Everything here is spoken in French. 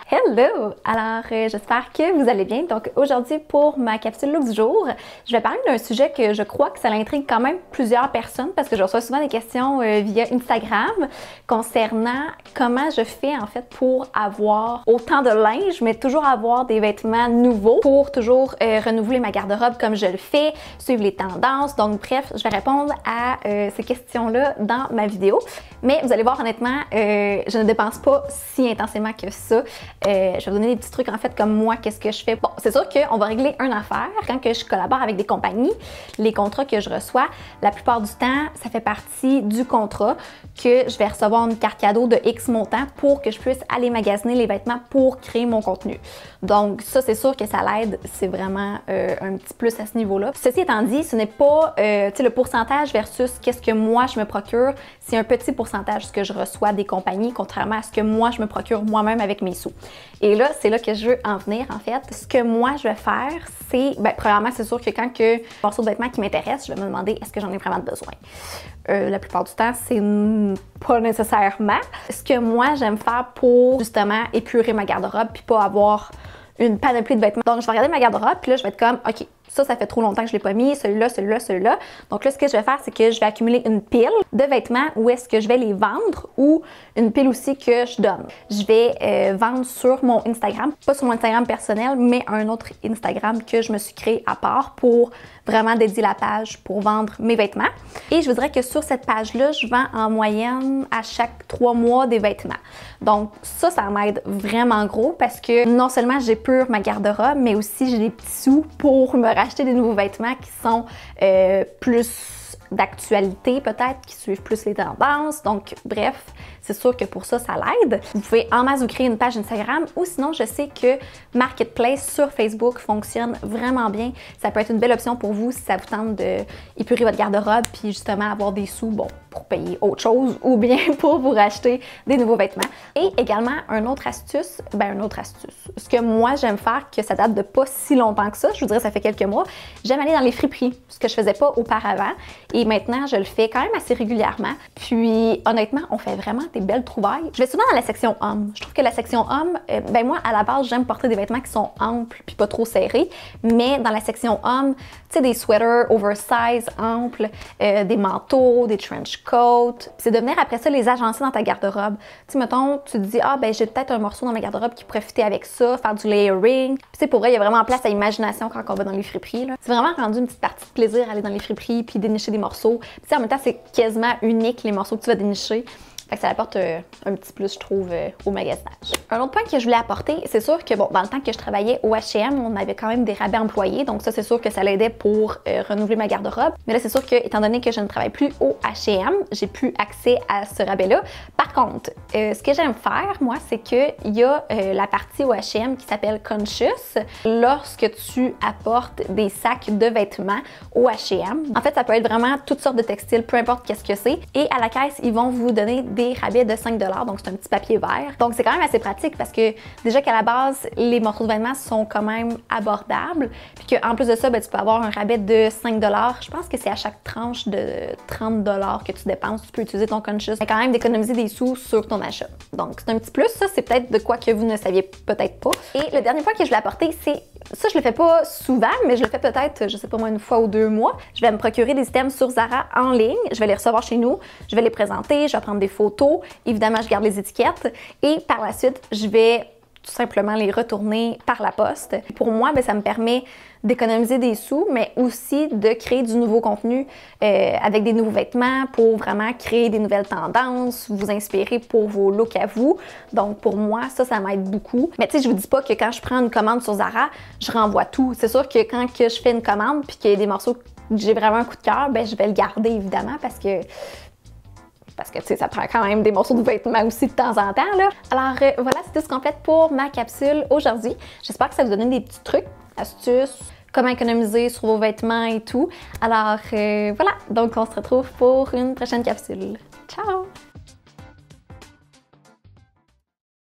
Hello! Alors, j'espère que vous allez bien. Donc, aujourd'hui, pour ma capsule look du jour, je vais parler d'un sujet que je crois que ça intrigue quand même plusieurs personnes parce que je reçois souvent des questions via Instagram concernant comment je fais en fait pour avoir autant de linge, mais toujours avoir des vêtements nouveaux pour toujours renouveler ma garde-robe comme je le fais, suivre les tendances. Donc, bref, je vais répondre à ces questions-là dans ma vidéo. Mais vous allez voir, honnêtement, je ne dépense pas si intensément que ça. Je vais vous donner des petits trucs en fait comme moi, qu'est-ce que je fais. Bon, c'est sûr qu'on va régler une affaire. Quand que je collabore avec des compagnies, les contrats que je reçois, la plupart du temps, ça fait partie du contrat que je vais recevoir une carte cadeau de X montant pour que je puisse aller magasiner les vêtements pour créer mon contenu. Donc ça, c'est sûr que ça l'aide, c'est vraiment un petit plus à ce niveau-là. Ceci étant dit, ce n'est pas le pourcentage versus qu'est-ce que moi je me procure, c'est un petit pourcentage ce que je reçois des compagnies, contrairement à ce que moi je me procure moi-même avec mes sous. Et là, c'est là que je veux en venir en fait. Ce que moi je vais faire, c'est, premièrement, c'est sûr que quand que morceau de vêtements qui m'intéresse, je vais me demander est-ce que j'en ai vraiment besoin. La plupart du temps, c'est pas nécessairement. Ce que moi j'aime faire pour justement épurer ma garde-robe puis pas avoir une panoplie de vêtements. Donc, je vais regarder ma garde-robe, puis là, je vais être comme, OK, ça fait trop longtemps que je l'ai pas mis, celui-là, celui-là, celui-là. Donc là, ce que je vais faire, c'est que je vais accumuler une pile de vêtements où est-ce que je vais les vendre ou une pile aussi que je donne. Je vais vendre sur mon Instagram, pas sur mon Instagram personnel, mais un autre Instagram que je me suis créé à part pour vraiment dédier la page pour vendre mes vêtements. Et je vous dirais que sur cette page-là, je vends en moyenne à chaque 3 mois des vêtements. Donc ça m'aide vraiment gros parce que non seulement j'épure ma garde-robe, mais aussi j'ai des petits sous pour me racheter des nouveaux vêtements qui sont plus d'actualité peut-être, qui suivent plus les tendances. Donc bref, c'est sûr que pour ça l'aide. Vous pouvez en masse vous créer une page Instagram ou sinon je sais que Marketplace sur Facebook fonctionne vraiment bien. Ça peut être une belle option pour vous si ça vous tente d'épurer votre garde-robe puis justement avoir des sous, bon, pour payer autre chose ou bien pour vous racheter des nouveaux vêtements. Et également, une autre astuce, ce que moi j'aime faire, que ça date de pas si longtemps que ça, je vous dirais ça fait quelques mois, j'aime aller dans les friperies, ce que je faisais pas auparavant. Et maintenant, je le fais quand même assez régulièrement. Puis, honnêtement, on fait vraiment des belles trouvailles. Je vais souvent dans la section hommes. Je trouve que la section hommes, moi, à la base, j'aime porter des vêtements qui sont amples puis pas trop serrés. Mais dans la section hommes, tu sais, des sweaters oversize, amples, des manteaux, des trench coats. C'est de venir après ça les agencer dans ta garde-robe. Tu sais, mettons, tu te dis, j'ai peut-être un morceau dans ma garde-robe qui pourrait fitter avec ça, faire du layering. Puis, tu sais, pour vrai, il y a vraiment place à l'imagination quand on va dans les friperies, là. C'est vraiment rendu une petite partie de plaisir aller dans les friperies puis dénicher des morceaux. Puis en même temps, c'est quasiment unique les morceaux que tu vas dénicher. Fait que ça apporte un petit plus, je trouve, au magasinage. Un autre point que je voulais apporter, c'est sûr que, bon, dans le temps que je travaillais au H&M, on avait quand même des rabais employés. Donc ça, c'est sûr que ça l'aidait pour renouveler ma garde-robe. Mais là, c'est sûr que, étant donné que je ne travaille plus au H&M, j'ai plus accès à ce rabais-là. Par contre, ce que j'aime faire, moi, c'est qu'il y a la partie au H&M qui s'appelle Conscious. Lorsque tu apportes des sacs de vêtements au H&M, en fait, ça peut être vraiment toutes sortes de textiles, peu importe qu'est-ce que c'est. Et à la caisse, ils vont vous donner des rabais de 5 $, donc c'est un petit papier vert. Donc c'est quand même assez pratique parce que déjà qu'à la base, les morceaux de vêtements sont quand même abordables, puis qu'en plus de ça, tu peux avoir un rabais de 5 $. Je pense que c'est à chaque tranche de 30 $ que tu dépenses, tu peux utiliser ton Conscious. Mais quand même d'économiser des sous sur ton achat. Donc c'est un petit plus, ça c'est peut-être de quoi que vous ne saviez peut-être pas. Et le dernier point que je voulais apporter, c'est ça, je le fais pas souvent, mais je le fais peut-être, je sais pas moi, une fois ou 2 mois. Je vais me procurer des items sur Zara en ligne. Je vais les recevoir chez nous. Je vais les présenter. Je vais prendre des photos. Évidemment, je garde les étiquettes. Et par la suite, je vais tout simplement les retourner par la poste. Pour moi, ça me permet d'économiser des sous, mais aussi de créer du nouveau contenu avec des nouveaux vêtements pour vraiment créer des nouvelles tendances, vous inspirer pour vos looks à vous. Donc pour moi, ça m'aide beaucoup. Mais tu sais, je vous dis pas que quand je prends une commande sur Zara, je renvoie tout. C'est sûr que quand que je fais une commande puis qu'il y a des morceaux que j'ai vraiment un coup de cœur, je vais le garder évidemment parce que tu sais, ça prend quand même des morceaux de vêtements aussi de temps en temps, là. Alors voilà, c'est tout ce qu'on fait pour ma capsule aujourd'hui. J'espère que ça vous donne des petits trucs, astuces, comment économiser sur vos vêtements et tout. Alors voilà, donc on se retrouve pour une prochaine capsule. Ciao!